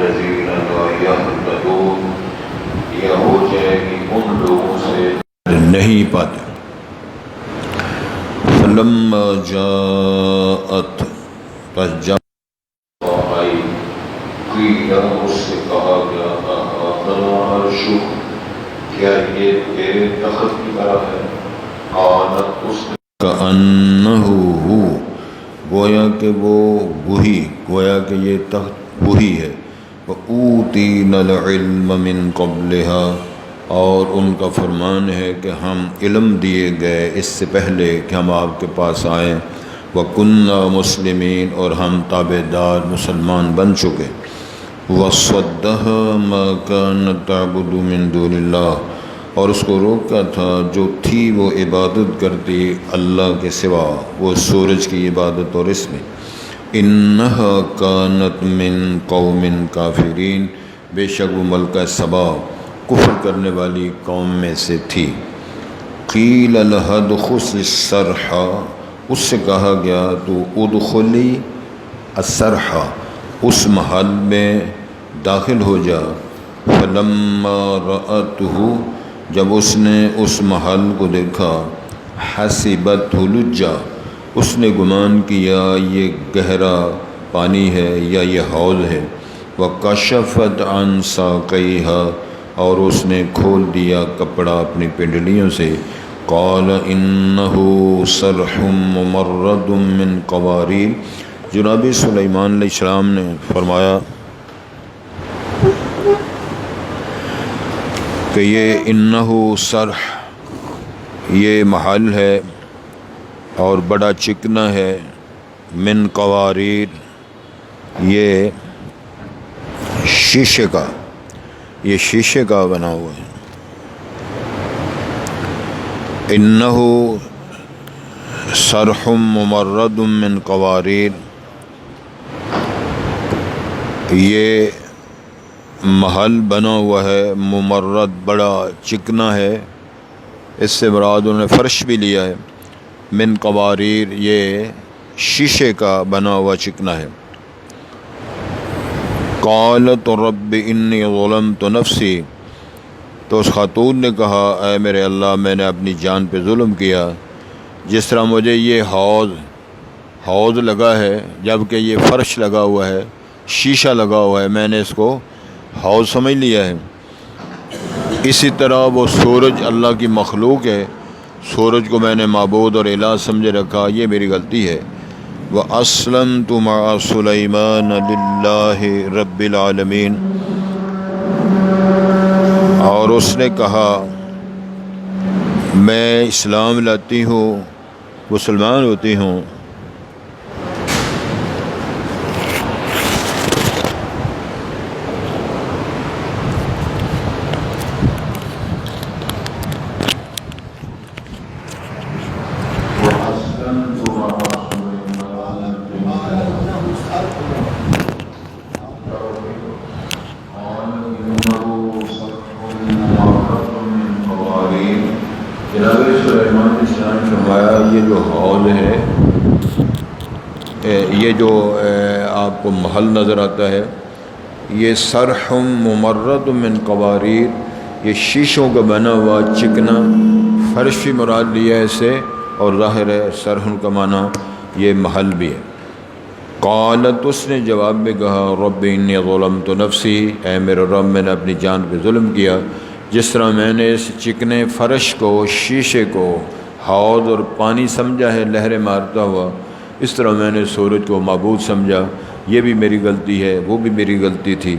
الذین لا یہتدون، یہ ہو جائے گی ان لوگوں سے نہیں پاتے۔ فلما جاءت، پس جب آئی، قیل، اس سے کہا گیا اہذا عرشک، کیا یہ تیرے تخت کی طرح ہے؟ قالت، اس نے کأنہ ہو، گویا کہ وہ وہی، گویا کہ یہ تخت وہی ہے۔ وَأُوتِينَا الْعِلْمَ مِنْ قَبْلِهَا، اور ان کا فرمان ہے کہ ہم علم دیے گئے اس سے پہلے کہ ہم آپ کے پاس آئیں۔ وَكُنَّا مُسْلِمِينَ، اور ہم تابعدار مسلمان بن چکے۔ وَصَدَّهَا مَا كَانَتْ تَعْبُدُ مِن دُونِ اللَّهِ، اور اس کو روکا تھا جو تھی وہ عبادت کرتی اللہ کے سوا، وہ سورج کی عبادت اور اس میں۔ اِنَّهَا كَانَتْ مِن قَوْمٍ كَافِرِينَ، بے شک وہ ملکہ سبا کفر کرنے والی قوم میں سے تھی۔ قِيلَ لَهَا ادْخُلِي الصَّرْحَ، اس سے کہا گیا تو ادخلی الصرح، اس محل میں داخل ہو جا۔ فلما رأته، جب اس نے اس محل کو دیکھا، حسبته لجا، اس نے گمان کیا یہ گہرا پانی ہے یا یہ حوض ہے۔ وکشفت عن ساقیها، اور اس نے کھول دیا کپڑا اپنی پنڈلیوں سے۔ قال انہ صرح ممرد من قواریر، جناب سلیمان علیہ السلام نے فرمایا کہ یہ انہ صرح، یہ محل ہے اور بڑا چکنا ہے، من قواریر، یہ شیشے کا، یہ شیشے کا بنا ہوا ہے۔ انہ صرح ممرد من قواریر، یہ محل بنا ہوا ہے، ممرد بڑا چکنا ہے، اس سے مراد انہوں نے فرش بھی لیا ہے۔ من قواریر، یہ شیشے کا بنا ہوا چکنا ہے۔ قالت رب انی ظلمت نفسی، تو اس خاتون نے کہا اے میرے اللہ، میں نے اپنی جان پہ ظلم کیا۔ جس طرح مجھے یہ حوض لگا ہے، جبکہ یہ فرش لگا ہوا ہے، شیشہ لگا ہوا ہے، میں نے اس کو حوض سمجھ لیا ہے۔ اسی طرح وہ سورج اللہ کی مخلوق ہے، سورج کو میں نے معبود اور الہ سمجھے رکھا، یہ میری غلطی ہے۔ وَأَسْلَمْتُ مَعَ سُلَيْمَانَ لِلَّهِ رَبِّ الْعَالَمِينَ، اور اس نے کہا میں اسلام لاتی ہوں، مسلمان ہوتی ہوں۔ جناب سلیمان علیہ السلام نے فرمایا یہ جو حوض ہے، یہ جو آپ کو محل نظر آتا ہے، یہ صرح ممرد من قواریر، یہ شیشوں کا بنا ہوا چکنا، فرش بھی مراد لیا ہے اسے، اور ظاہر ہے صرح کا معنی یہ محل بھی ہے۔ قالت، اس نے جواب میں کہا رب انی ظلمت نفسی، اے میرے رب میں نے اپنی جان پہ ظلم کیا۔ جس طرح میں نے اس چکنے فرش کو، شیشے کو حوض اور پانی سمجھا ہے لہریں مارتا ہوا، اس طرح میں نے سورج کو معبود سمجھا، یہ بھی میری غلطی ہے، وہ بھی میری غلطی تھی۔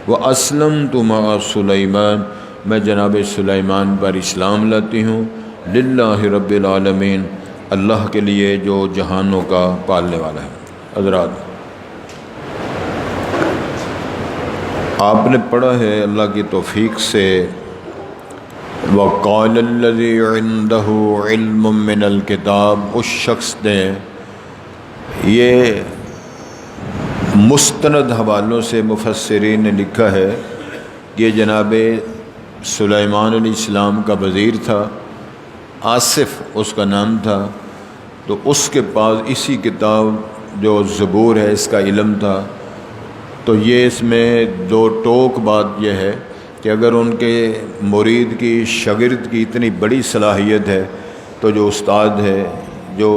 وَأَسْلَمْتُ مَعَ سُلَيْمَانَ، میں جناب سلیمان پر اسلام لاتی ہوں، للہ رب العالمین، اللہ کے لیے جو جہانوں کا پالنے والا ہے۔ حضرات، آپ نے پڑھا ہے اللہ کی توفیق سے وَقَالَ الَّذِي عِندَهُ عِلْمٌ مِّنَ الْكِتَابِ، اس شخص نے، یہ مستند حوالوں سے مفسرین نے لکھا ہے کہ یہ جناب سلیمان علیہ السلام کا وزیر تھا، آصف اس کا نام تھا، تو اس کے پاس اسی کتاب جو زبور ہے اس کا علم تھا۔ تو یہ اس میں دو ٹوک بات یہ ہے کہ اگر ان کے مرید کی شاگرد کی اتنی بڑی صلاحیت ہے تو جو استاد ہے، جو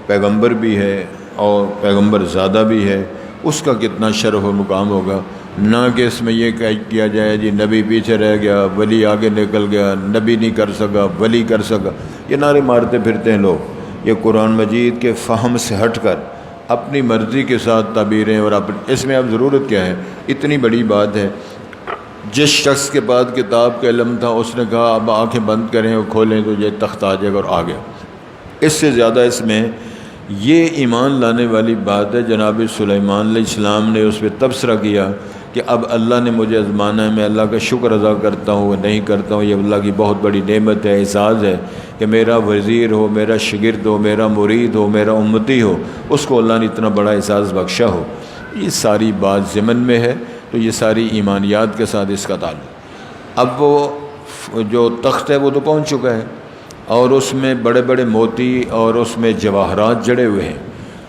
پیغمبر بھی ہے اور پیغمبر زادہ بھی ہے، اس کا کتنا شرف و مقام ہوگا۔ نہ کہ اس میں یہ کیا جائے جی نبی پیچھے رہ گیا، ولی آگے نکل گیا، نبی نہیں کر سکا، ولی کر سکا، یہ نعرے مارتے پھرتے ہیں لوگ۔ یہ قرآن مجید کے فہم سے ہٹ کر اپنی مرضی کے ساتھ تعبیریں، اور اس میں اب ضرورت کیا ہے؟ اتنی بڑی بات ہے۔ جس شخص کے پاس کتاب کا علم تھا اس نے کہا اب آنکھیں بند کریں اور کھولیں تو یہ تخت آ جائے گا، اور آ گیا۔ اس سے زیادہ اس میں یہ ایمان لانے والی بات ہے، جناب سلیمان علیہ السلام نے اس پہ تبصرہ کیا کہ اب اللہ نے مجھے آزمانا ہے، میں اللہ کا شکر ادا کرتا ہوں نہیں کرتا ہوں، یہ اللہ کی بہت بڑی نعمت ہے، اعزاز ہے کہ میرا وزیر ہو، میرا شاگرد ہو، میرا مرید ہو، میرا امتی ہو، اس کو اللہ نے اتنا بڑا اعزاز بخشا ہو۔ یہ ساری بات ضمن میں ہے، تو یہ ساری ایمانیات کے ساتھ اس کا تعلق۔ اب وہ جو تخت ہے وہ تو پہنچ چکا ہے، اور اس میں بڑے بڑے موتی اور اس میں جواہرات جڑے ہوئے ہیں،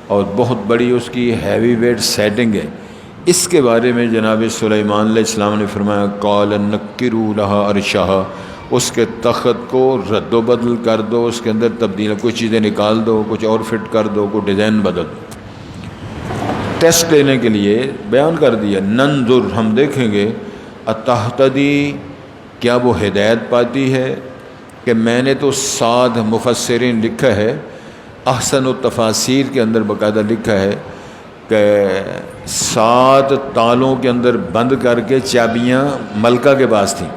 اور بہت بڑی اس کی ہیوی ویٹ سیٹنگ ہے۔ اس کے بارے میں جناب سلیمان علیہ السلام نے فرمایا قال نکروا لها عرشها، اس کے تخت کو رد و بدل کر دو، اس کے اندر تبدیل، کچھ چیزیں نکال دو، کچھ اور فٹ کر دو، کوئی ڈیزائن بدل دو۔ ٹیسٹ لینے کے لیے بیان کر دیا، ننظر، ہم دیکھیں گے، اتہتدی، کیا وہ ہدایت پاتی ہے؟ کہ میں نے تو 7 مفسرین لکھا ہے، احسن التفاسیر کے اندر باقاعدہ لکھا ہے کہ 7 تالوں کے اندر بند کر کے چابیاں ملکہ کے پاس تھیں،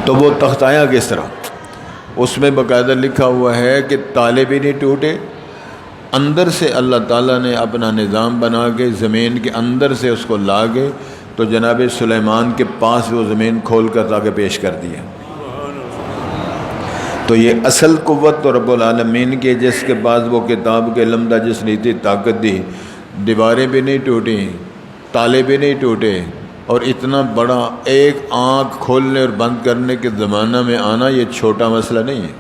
تو وہ تخت آیا کس طرح؟ اس میں باقاعدہ لکھا ہوا ہے کہ تالے بھی نہیں ٹوٹے، اندر سے اللہ تعالیٰ نے اپنا نظام بنا کے زمین کے اندر سے اس کو لا کے تو جناب سلیمان کے پاس وہ زمین کھول کر لا پیش کر دیا۔ تو یہ اصل قوت تو رب العالمین کی، جس کے پاس وہ کتاب کے علم تھا، جس نے اتنی طاقت دی، دیواریں بھی نہیں ٹوٹیں، تالے بھی نہیں ٹوٹے، اور اتنا بڑا ایک آنکھ کھولنے اور بند کرنے کے زمانہ میں آنا یہ چھوٹا مسئلہ نہیں ہے۔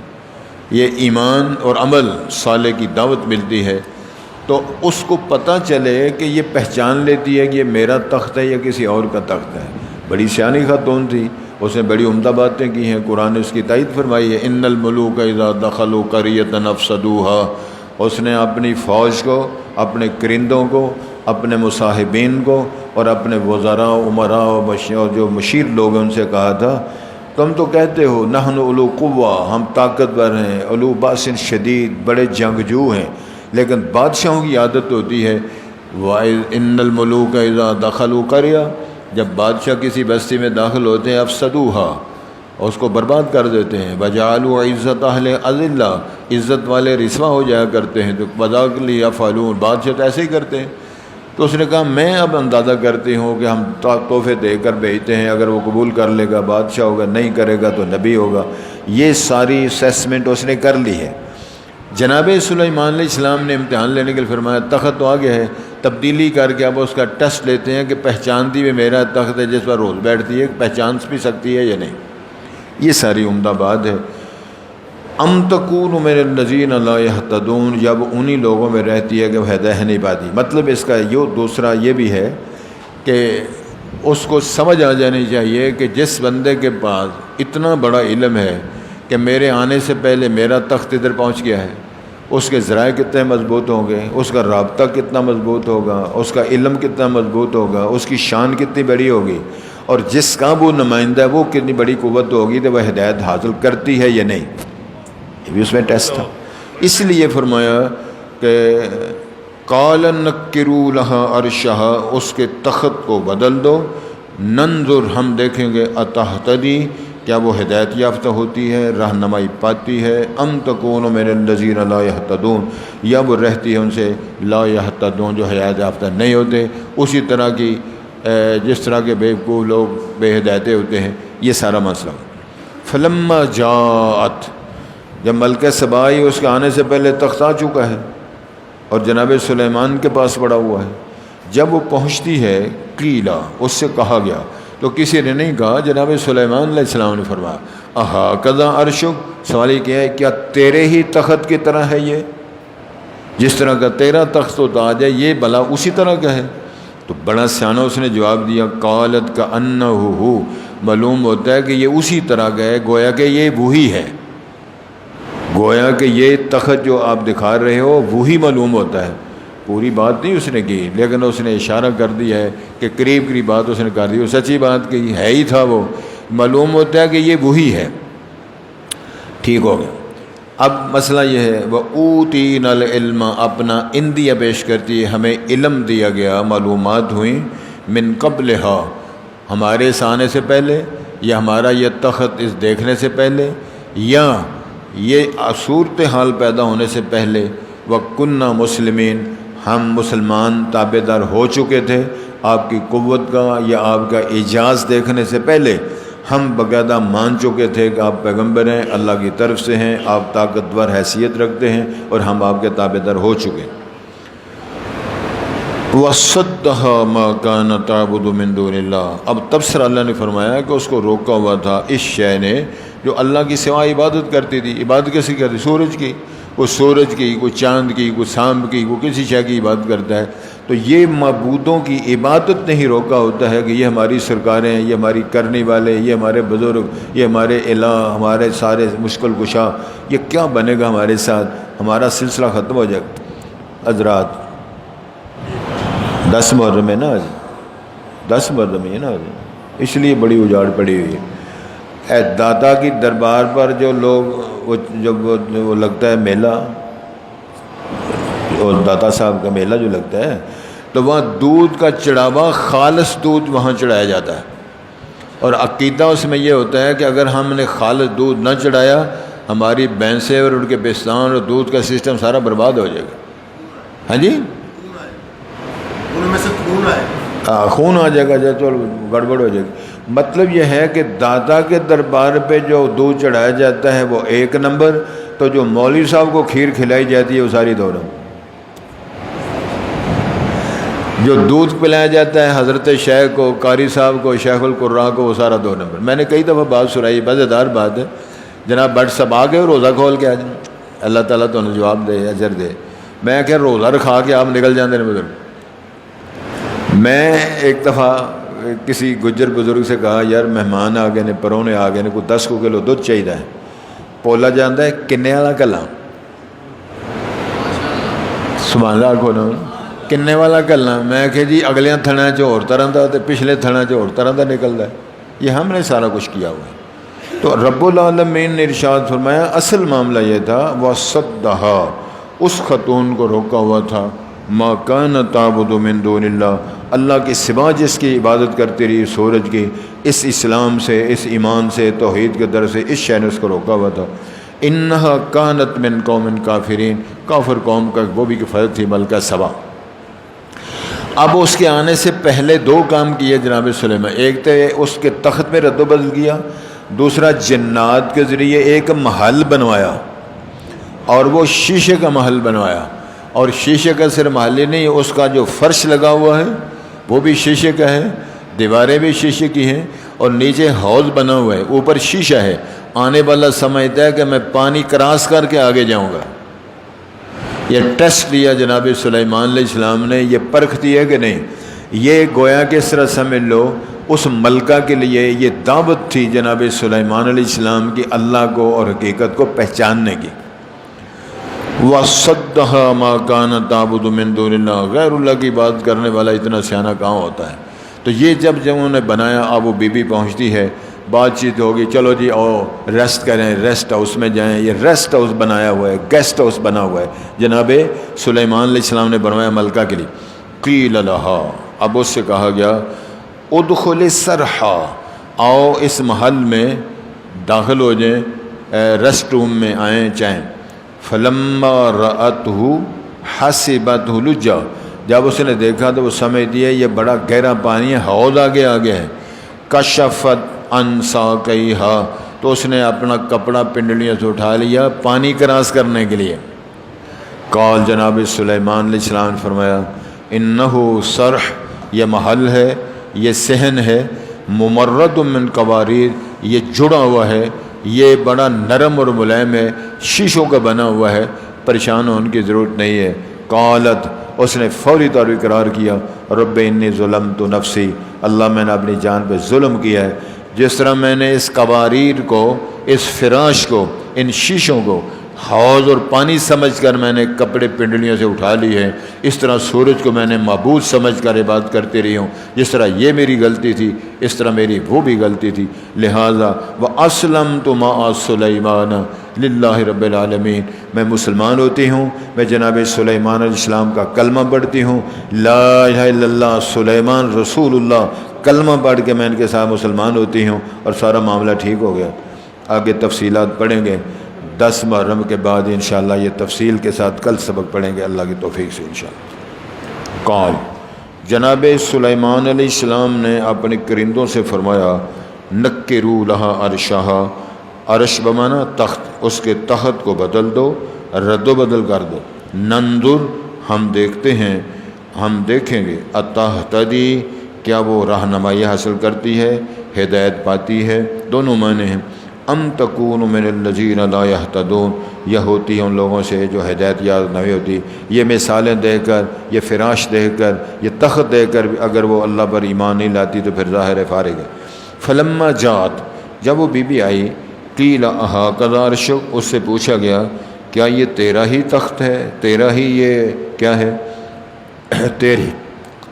یہ ایمان اور عمل صالح کی دعوت ملتی ہے، تو اس کو پتہ چلے کہ یہ پہچان لیتی ہے کہ یہ میرا تخت ہے یا کسی اور کا تخت ہے۔ بڑی سیانی خاتون تھی، اس نے بڑی عمدہ باتیں کی ہیں، قرآن نے اس کی تائید فرمائی ہے، ان الملوک اذا دخلوا قریۃ افسدوها۔ اس نے اپنی فوج کو، اپنے کرندوں کو، اپنے مصاحبین کو اور اپنے وزراء، عمراء اور جو مشیر لوگ ہیں ان سے کہا تھا تم تو کہتے ہو نحن اولو قوہ، ہم طاقتور ہیں، اولو باس شدید، بڑے جنگجو ہیں، لیکن بادشاہوں کی عادت ہوتی ہے ان الملوک اذا دخلوا قریہ، جب بادشاہ کسی بستی میں داخل ہوتے ہیں افسدوها، اور اس کو برباد کر دیتے ہیں، وجعلوا عزت اہل اذلہ، عزت والے رسوا ہو جایا کرتے ہیں، تو وذاک لیفعلون، بادشاہ تو ایسے ہی کرتے ہیں۔ تو اس نے کہا میں اب اندازہ کرتی ہوں کہ ہم تحفے دے کر بھیجتے ہیں، اگر وہ قبول کر لے گا بادشاہ ہوگا، نہیں کرے گا تو نبی ہوگا۔ یہ ساری اسیسمنٹ اس نے کر لی ہے۔ جناب سلیمان علیہ السلام نے امتحان لینے کے لیے فرمایا تخت تو آگے ہے، تبدیلی کر کے اب اس کا ٹیسٹ لیتے ہیں کہ پہچانتی بھی میرا تخت ہے جس پر روز بیٹھتی ہے، پہچان بھی سکتی ہے یا نہیں۔ یہ ساری عمدہ بات ہے۔ ام تکون من الذین لا یہتدون، جب انہی لوگوں میں رہتی ہے کہ وہ ہدایت نہیں پاتی۔ مطلب اس کا دوسرا یہ بھی ہے کہ اس کو سمجھ آ جانی چاہیے کہ جس بندے کے پاس اتنا بڑا علم ہے کہ میرے آنے سے پہلے میرا تخت ادھر پہنچ گیا ہے، اس کے ذرائع کتنے مضبوط ہوں گے، اس کا رابطہ کتنا مضبوط ہوگا، اس کا علم کتنا مضبوط ہوگا، اس کی شان کتنی بڑی ہوگی، اور جس کا وہ نمائندہ ہے وہ کتنی بڑی قوت ہوگی تو وہ ہدایت حاصل کرتی ہے یا نہیں۔ یہ بھی اس میں ٹیسٹ تھا۔ اس لیے فرمایا کہ قال نکروا لها عرشها، اس کے تخت کو بدل دو، ننظر، ہم دیکھیں گے، اتہتدی، کیا وہ ہدایت یافتہ ہوتی ہے، رہنمائی پاتی ہے، ام تکون من الذین لا یہتدون، یا وہ رہتی ہے ان سے لا یہتدون جو ہدایت یافتہ نہیں ہوتے، اسی طرح کی جس طرح کے بیوقوف لوگ بے ہدایتے ہوتے ہیں۔ یہ سارا مسئلہ۔ فلما جاءت، جب ملکہ سبا آئی، اس کے آنے سے پہلے تخت آ چکا ہے اور جناب سلیمان کے پاس پڑا ہوا ہے۔ جب وہ پہنچتی ہے قیلا، اس سے کہا گیا، تو کسی نے نہیں کہا، جناب سلیمان علیہ السلام نے فرمایا اہا کذا عرشک، سوال یہ کیا ہے، کیا تیرے ہی تخت کی طرح ہے یہ؟ جس طرح کا تیرا تخت و تاج ہے یہ بلا اسی طرح کا ہے؟ تو بڑا سیانہ اس نے جواب دیا، قالت کأنہ ہو، معلوم ہوتا ہے کہ یہ اسی طرح کا ہے، گویا کہ یہ وہی ہے، گویا کہ یہ تخت جو آپ دکھا رہے ہو وہی معلوم ہوتا ہے۔ پوری بات نہیں اس نے کی، لیکن اس نے اشارہ کر دیا ہے کہ قریب قریب بات اس نے کر دی، وہ سچی بات کی ہے ہی تھا، وہ معلوم ہوتا ہے کہ یہ وہی ہے۔ ٹھیک ہو گیا۔ اب مسئلہ یہ ہے، وَأُوتِينَا الْعِلْمَ، اپنا اندیہ پیش کرتی ہے، ہمیں علم دیا گیا، معلومات ہوئیں، من قبلها، ہمارے اس آنے سے پہلے، یا ہمارا یہ تخت اس دیکھنے سے پہلے، یا یہ صورتحال پیدا ہونے سے پہلے، وَكُنَّا مُسْلِمِينَ، ہم مسلمان تابع دار ہو چکے تھے آپ کی قوت کا یا آپ کا اعجاز دیکھنے سے پہلے، ہم باقاعدہ مان چکے تھے کہ آپ پیغمبر ہیں، اللہ کی طرف سے ہیں، آپ طاقتور حیثیت رکھتے ہیں، اور ہم آپ کے تابع دار ہو چکے۔ وَصَدَّهَا مَا كَانَ تَعْبُدُ مِن دُونِ اللَّهِ، اب تبصرہ اللہ نے فرمایا کہ اس کو روکا ہوا تھا اس شے نے جو اللہ کی سوا عبادت کرتی تھی۔ عبادت کیسی کرتی؟ سورج کی، کوئی سورج کی، کوئی چاند کی، کوئی سانپ کی، کوئی کسی شے کی عبادت کرتا ہے۔ تو یہ معبودوں کی عبادت نہیں روکا ہوتا ہے کہ یہ ہماری سرکاریں، یہ ہماری کرنے والے، یہ ہمارے بزرگ، یہ ہمارے الہ، ہمارے سارے مشکل کشا، یہ کیا بنے گا ہمارے ساتھ، ہمارا سلسلہ ختم ہو جائے گا۔ حضرات 10 محرم ہے نا آج، 10 محرم ہے نا آج، اس لیے بڑی اجاڑ پڑی ہوئی ہے۔ اے داتا کی دربار پر جو لوگ جب وہ لگتا ہے میلہ، اور داتا صاحب کا میلہ جو لگتا ہے، تو وہاں دودھ کا چڑھاوا، خالص دودھ وہاں چڑھایا جاتا ہے، اور عقیدہ اس میں یہ ہوتا ہے کہ اگر ہم نے خالص دودھ نہ چڑھایا، ہماری بھینسیں اور ان کے پستان اور دودھ کا سسٹم سارا برباد ہو جائے گا۔ ہاں جی، خون آ جائے گا، تو گڑبڑ ہو جائے گی۔ مطلب یہ ہے کہ داتا کے دربار پہ جو دودھ چڑھایا جاتا ہے وہ 1 نمبر، تو جو مولوی صاحب کو کھیر کھلائی جاتی ہے وہ ساری 2 نمبر۔ جو دودھ پلایا جاتا ہے حضرت شیخ کو، قاری صاحب کو، شیخ القراء کو، وہ سارا 2 نمبر۔ میں نے کئی دفعہ بات سنائی، مزیدار بات ہے۔ جناب بٹ صاحب آ گئے، روزہ کھول کے آ جائیں، اللہ تعالیٰ تو انہیں جواب دے، اجر دے۔ میں کہ روزہ رکھا کے آپ نکل جاتے ہیں بزرگ۔ میں ایک دفعہ کسی گجر بزرگ سے کہا، یار مہمان آ گئے نے، پرونے آ گئے نے، کوئی 10 کلو دودھ چاہیے ہے۔ پولا جانا ہے کنے والا کلا، سبحان اللہ کو کنے والا کلا۔ میں کہ جی اگلے تھنا اور طرح کا، پچھلے تھنا اور طرح کا نکلتا ہے۔ یہ ہم نے سارا کچھ کیا ہوا ہے۔ تو رب العالمین نے ارشاد فرمایا، اصل معاملہ یہ تھا، وَصَدَّهَا، اس خاتون کو روکا ہوا تھا، مَا كَانَ تَعْبُدُ مِن دُونِ اللَّهِ، اللہ کے سوا جس کی عبادت کرتی رہی سورج کی، اس اسلام سے، اس ایمان سے، توحید کے در سے، اس شے نے اس کو روکا ہوا تھا۔ اِنَّهَا كَانَتْ مِن قَوْمٍ كَافِرِينَ، کافر قوم کا وہ بھی کفایت تھی، ملکہ سبا۔ اب اس کے آنے سے پہلے 2 کام کیے جناب سلیمان۔ ایک تو اس کے تخت میں رد و بدل کیا، دوسرا جنات کے ذریعے ایک محل بنوایا، اور وہ شیشے کا محل بنوایا، اور شیشے کا صرف محل ہی نہیں، اس کا جو فرش لگا ہوا ہے وہ بھی شیشے کا ہے، دیواریں بھی شیشے کی ہیں، اور نیچے حوض بنا ہوا ہے، اوپر شیشہ ہے۔ آنے والا سمجھتا ہے کہ میں پانی کراس کر کے آگے جاؤں گا۔ یہ ٹیسٹ لیا جناب سلیمان علیہ السلام نے، یہ پرکھ دیا کہ نہیں۔ یہ گویا کہ اس طرح سمجھ لو اس ملکہ کے لیے یہ دعوت تھی جناب سلیمان علیہ السلام کی، اللہ کو اور حقیقت کو پہچاننے کی۔ وَصَدَّهَا مَا كَانَ تَعْبُدُ مِن دُونِ اللَّهِ، غیر اللہ کی بات کرنے والا اتنا سیانہ کہاں ہوتا ہے۔ تو یہ جب انہوں نے بنایا، اب وہ بی بی پہنچتی ہے، بات چیت ہوگی، چلو جی آؤ ریسٹ کریں، ریسٹ ہاؤس میں جائیں۔ یہ ریسٹ ہاؤس بنایا ہوا ہے، گیسٹ ہاؤس بنا ہوا ہے، جناب سلیمان علیہ السلام نے بنوایا ملکہ کے لیے۔ قیل لها، اب اس سے کہا گیا، ادخل الصرحا، آؤ اس محل میں داخل ہو جائیں، ریسٹ روم میں آئیں چاہیں۔ فلما رأته حسبته لجا، جب اس نے دیکھا تو وہ سمجھ دیا یہ بڑا گہرا پانی ہے، حوض آگے آگے ہے۔ کشفت عن ساقیہا، تو اس نے اپنا کپڑا پنڈلیوں سے اٹھا لیا پانی کراس کرنے کے لیے۔ قال، جناب سلیمان علیہ السلام نے فرمایا، انہو صرح، یہ محل ہے، یہ صحن ہے، ممرد من قواریر، یہ جڑا ہوا ہے، یہ بڑا نرم اور ملائم ہے، شیشوں کا بنا ہوا ہے، پریشان ہونے کی ضرورت نہیں ہے۔ قالت اس نے فوری طور پر اقرار کیا رب انی ظلمت نفسی اللہ میں نے اپنی جان پہ ظلم کیا ہے، جس طرح میں نے اس قواریر کو، اس فراش کو، ان شیشوں کو حوض اور پانی سمجھ کر میں نے کپڑے پنڈلیوں سے اٹھا لی ہے، اس طرح سورج کو میں نے معبود سمجھ کر عبادت کرتے رہی ہوں، جس طرح یہ میری غلطی تھی اس طرح میری وہ بھی غلطی تھی، لہٰذا وَأَسْلَمْتُ مَعَ سُلَيْمَانَ لِلَّهِ رب العالمین، میں مسلمان ہوتی ہوں، میں جناب سلیمان علیہ السلام کا کلمہ پڑھتی ہوں، لا الہ الا اللہ سلیمان رسول اللہ، کلمہ پڑھ کے میں ان کے ساتھ مسلمان ہوتی ہوں اور سارا معاملہ ٹھیک ہو گیا۔ آگے تفصیلات پڑھیں گے 10 محرم کے بعد انشاءاللہ، یہ تفصیل کے ساتھ کل سبق پڑھیں گے اللہ کی توفیق سے انشاءاللہ۔ قال جناب سلیمان علیہ السلام نے اپنے کرندوں سے فرمایا نکروا لہا عرشہا، عرش بمانا تخت، اس کے تخت کو بدل دو، رد و بدل کر دو، ننظر ہم دیکھتے ہیں، ہم دیکھیں گے، اتہتدی کیا وہ رہنمائی حاصل کرتی ہے، ہدایت پاتی ہے، دونوں معنی ہیں، ام تکون من الذین لا یہتدون، یہ ہوتی ہے ان لوگوں سے جو ہدایت یاد نہیں ہوتی۔ یہ مثالیں دے کر، یہ فراش دے کر، یہ تخت دے کر اگر وہ اللہ پر ایمان نہیں لاتی تو پھر ظاہر ہے فارغ ہے۔ فلما جات، جب وہ بی بی آئی، قیل اہٰذا عرشک، اس سے پوچھا گیا کیا یہ تیرا ہی تخت ہے، تیرا ہی یہ کیا ہے،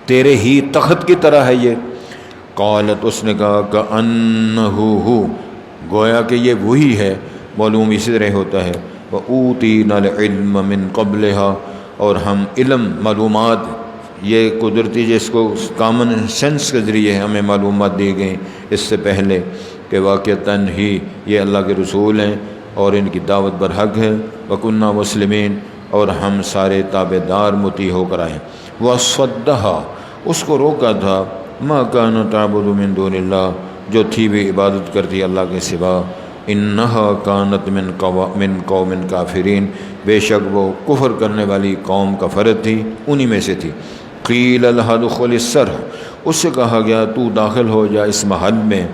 تیرے ہی تخت کی طرح ہے یہ؟ قالت اس نے کہا کأنہ ہو، گویا کہ یہ وہی ہے، معلوم اسی طرح ہوتا ہے۔ وَأُوتِينَا الْعِلْمَ مِنْ قَبْلِهَا، اور ہم علم معلومات، یہ قدرتی جس کو کامن سینس کے ذریعے ہمیں معلومات دی گئیں اس سے پہلے کہ واقعتاً ہی یہ اللہ کے رسول ہیں اور ان کی دعوت برحق ہے۔ وَكُنَّا مُسْلِمِينَ، اور ہم سارے تابع دار مطیع ہو کر آئے۔ وَصَدَّهَا، اس کو روکا تھا، مَا كَانَ تَعْبُدُ مِن دُونِ اللَّهِ، جو تھی بھی عبادت کرتی اللہ کے سوا، اِنَّهَا كَانَتْ مِن قَوْمٍ كَافِرِينَ، بے شک وہ کفر کرنے والی قوم کا فرد تھی، انہی میں سے تھی۔ قِيلَ لَهَا ادْخُلِ الصَّرْحَ، اس سے کہا گیا تو داخل ہو جا اس محل میں۔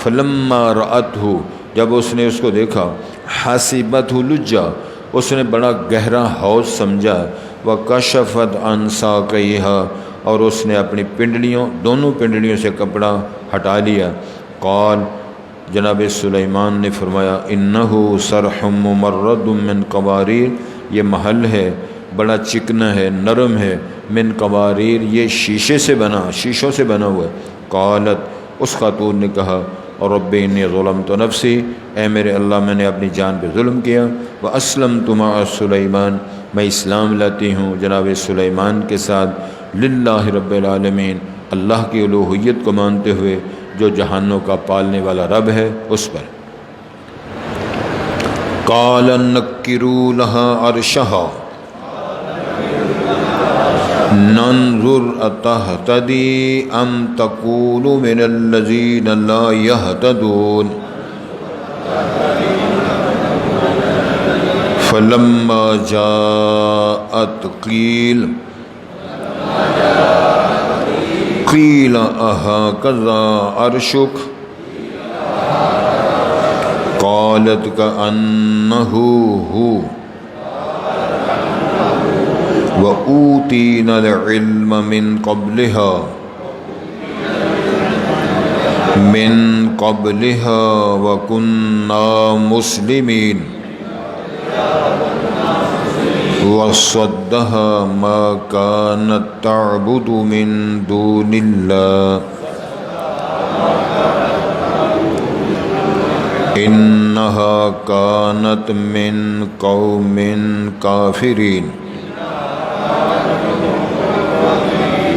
فَلَمَّا رَأَتْهُ، جب اس نے اس کو دیکھا، حَسِبَتْهُ لُجَّةً، اس نے بڑا گہرا حوض سمجھا، وَكَشَفَتْ عَنْ سَاقَيْهَا، اور اس نے اپنی پنڈلیوں، دونوں پنڈلیوں سے کپڑا ہٹا لیا۔ قال، جناب سلیمان نے فرمایا انَّهُ صَرْحٌ مُمَرَّدٌ مِّن قَوَارِيرَ، یہ محل ہے بڑا چکنا ہے، نرم ہے، من قواریر، یہ شیشے سے بنا، شیشوں سے بنا ہوا ہے۔ قالت، اس خاتون نے کہا رب انی ظلمت نفسی، اے میرے اللہ میں نے اپنی جان پہ ظلم کیا، واسلمت مع سلیمان، میں اسلام لاتی ہوں جناب سلیمان کے ساتھ، للہ رب العالمین، اللہ کی الوہیت کو مانتے ہوئے جو جہانوں کا پالنے والا رب ہے اس پر۔ قال نکروا لها عرشها ننظر اتہتدی ام تکون من الذین لا یہتدون فلما جاءت قیل اہکذا عرشک قالت کأنہ ہو وَأُوتِينَا الْعِلْمَ مِنْ قَبْلِهَا وَكُنَّا مُسْلِمِينَ وَصَدَّهَا مَا كَانَتْ تَعْبُدُ مِن دُونِ اللَّهِ إِنَّهَا كَانَتْ مِن قَوْمٍ كَافِرِينَ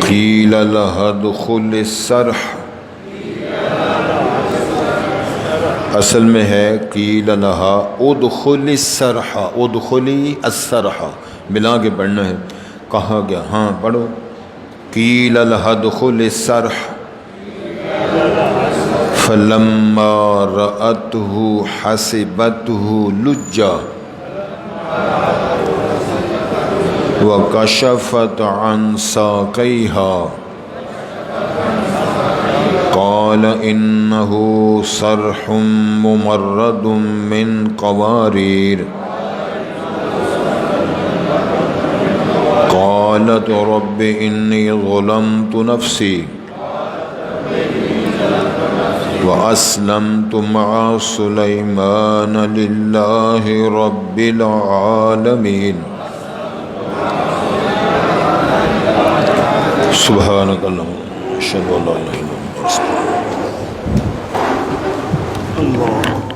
قیل لها ادخل الصرح، اصل میں ہے قیل لها ادخل الصرح، ادخلی الصرح ملا کے پڑھنا ہے، کہا گیا، ہاں پڑھو، قیل لها ادخل الصرح فلما رأته حسبته لجا وَكَشَفَتْ عَنْ سَاقَيْهَا قَالَ إِنَّهُ صَرْحٌ مُمَرَّدٌ مِّن قَوَارِيرَ رب إني ظلمت نفسي وأسلمت مع سليمان لله رب العالمين سبحانك اللهم أشهد أن لا إله إلا أنت أستغفرك. اللہ